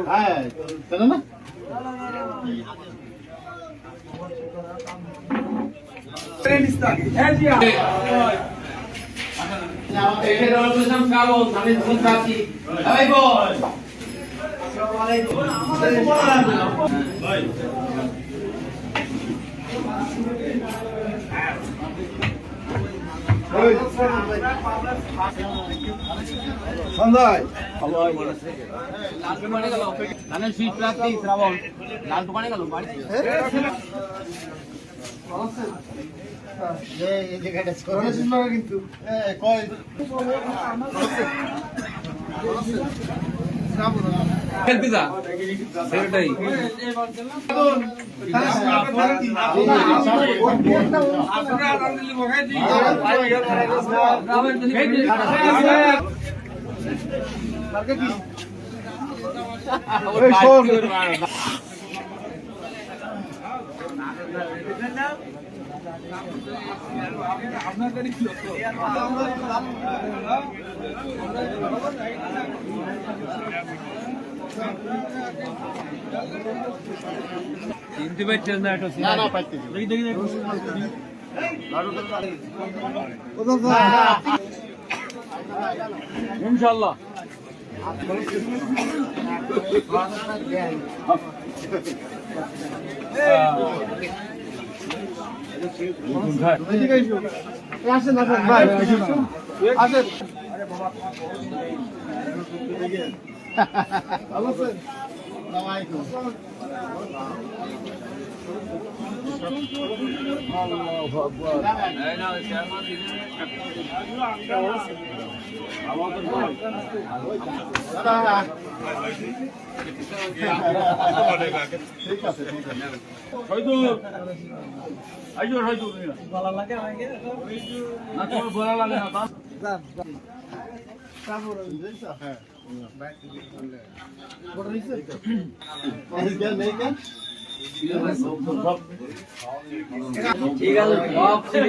হ্যাঁ চলো না সঞ্জয় কিন্তু সেটাই চিনতে পারছেন না এটা না না পাইতে ইনশাআল্লাহ আসেন আসেন ভাই আসেন ভালো আছেন আল্লাহু আকবার ঠিক আছে হয়তো আইজো হয়তো ভালো লাগে না তোমার ভালো লাগে না হ্যাঁ ঠিক আছে সব ছিল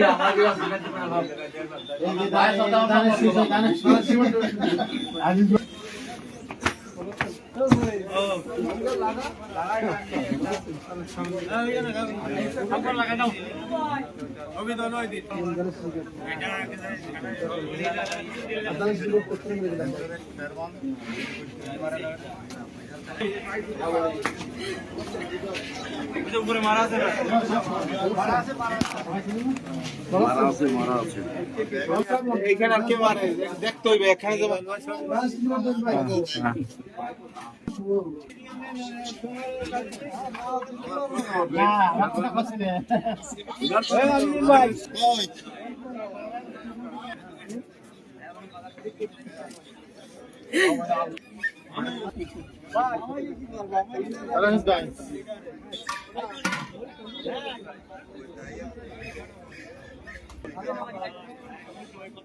আমাদের উপরে মারা আছে না মারা আছে এইখানে আর কে মারে দেখতে হইবে এখানে যাবে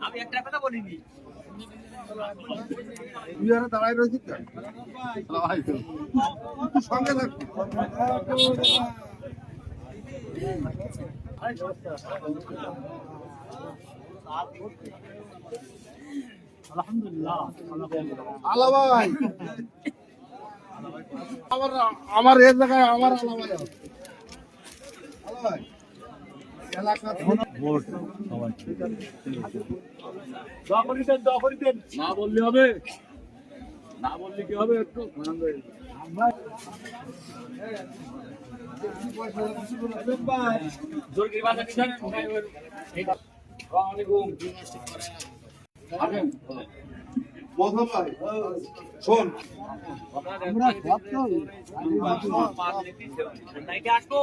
আমি একটা কথা বলিনি দাঁড়াই রয়েছি সঙ্গে আলহামদুলিল্লাহ আলা ভাই আমার এই জায়গায় আমার আলা ভাই আলা ভাই এলাকা ভোট দোয়া করিতেন না বললে হবে না বললে কি হবে একটু জরুরি বাধা কি জানেন প্রথম ভাই শোন আমরা আসবো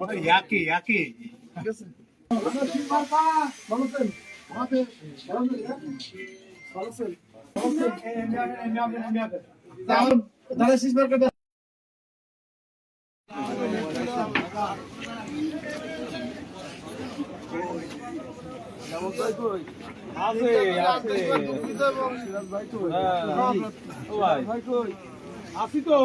আমি ইয়াকে ইয়াকে ঠিক আছে ভালো আছেন দাদা শেষ বার করে আসি তো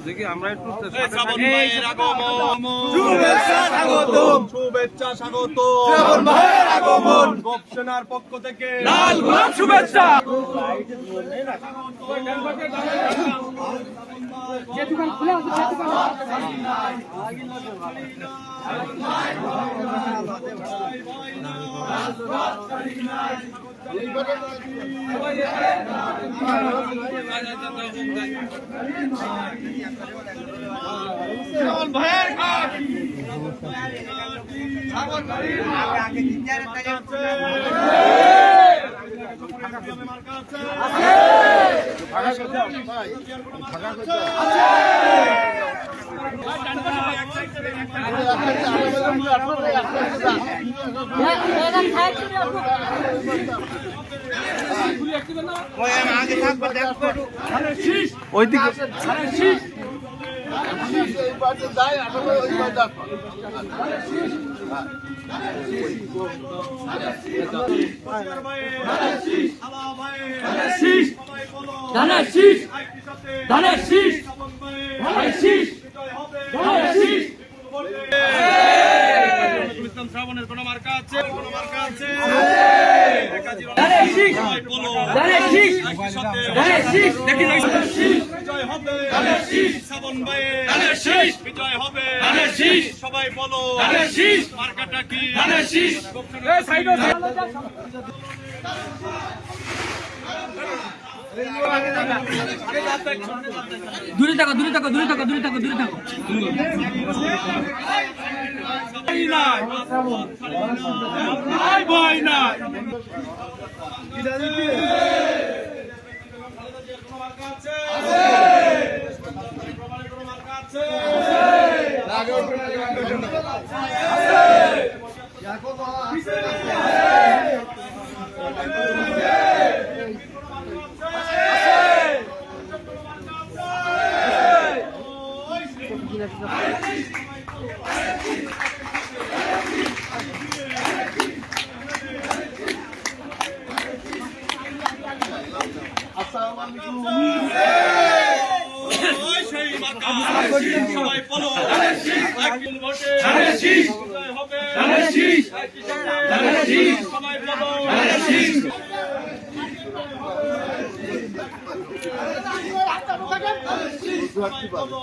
দেখি আমরা একটু শ্রাবণ ভাইয়ের আগমন শুভেচ্ছা স্বাগতম শুভেচ্ছা স্বাগতম শ্রাবণ ভাইয়ের আগমন গোপ সেনার পক্ষ থেকে লাল গোলাপ শুভেচ্ছা যে দোকান খোলা আছে সে দোকান ভাইয়ের কাজ আগে ওই দিকে শ্রাবণের কোন মার্কা আছে কোন মার্কা আছে বিজয় হবে শ্রাবণ ভাইয়ের বিজয় হবে সবাই বলো মার্কাটা কি দূরে থাকো দূরে থাকো দূরে থাকো দূরে থাকো দূরে থাকো ভাই না সবাই বলো সবাই বলো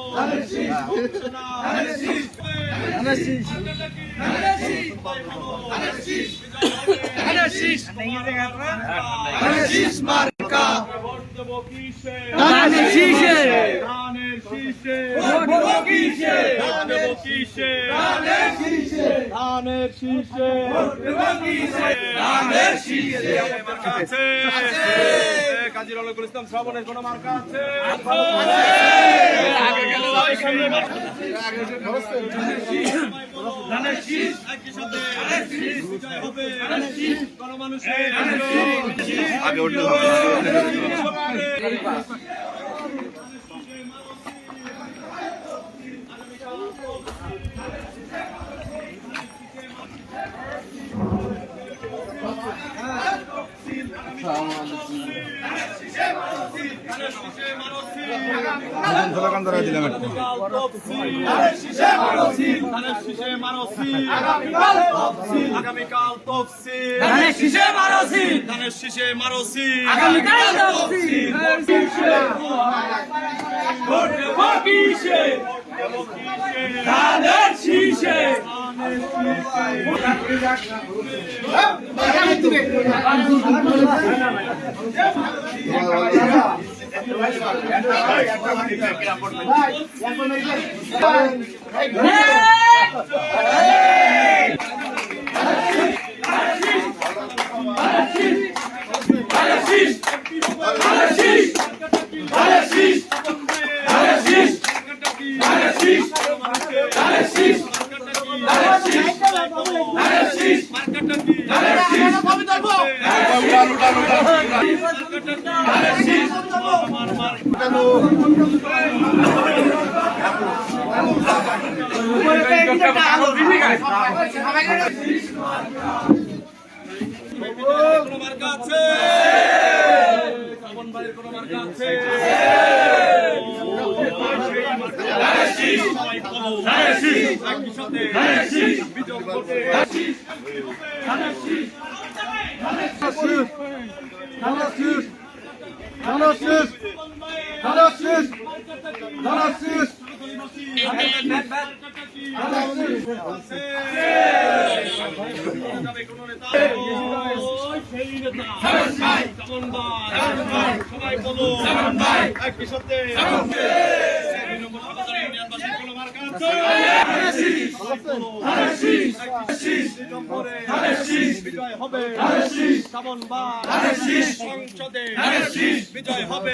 মার্কা ধানের শীষে ধানের শীষে ধানের শীষে ধানের শীষে ধানের শীষে মার্কা আছে কাজী রওনকুল ইসলাম শ্রাবণের কোন মার্কা আছে আগে গেল ধানের শীষ একই সাথে বিজয় হবে গণমানুষের আগে উঠতে হবে আগামীকাল তফসিল ধানের শীষে মারসি ধানের শীষে মারসি আগামীকাল তফসিল ভোট দেব কিসে ধানের শীষে কোনো মার্কা আছে? শ্রাবণ ভাইয়ের কোনো মার্কা আছে? সবাই বলো, একই সাথে বিজয় করতে। সবাই বলো, একই সাথে বিজয় হবে, শ্রাবণ ভাই সংসদে বিজয় হবে।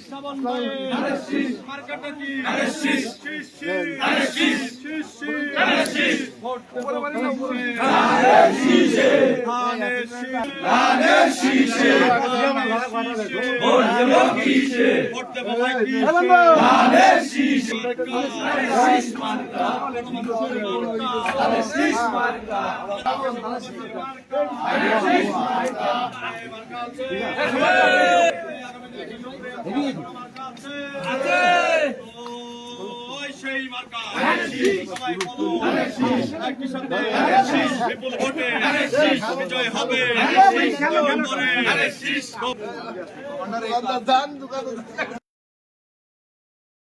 শ্রাবণ ভাই মার্কাটা কি? ভোট দেবো ভোট দেবো ভাই সেই মার্কা সবাই বলো, একই সাথে বিপুল ভোটে বিজয় হবে। নভেম্বরে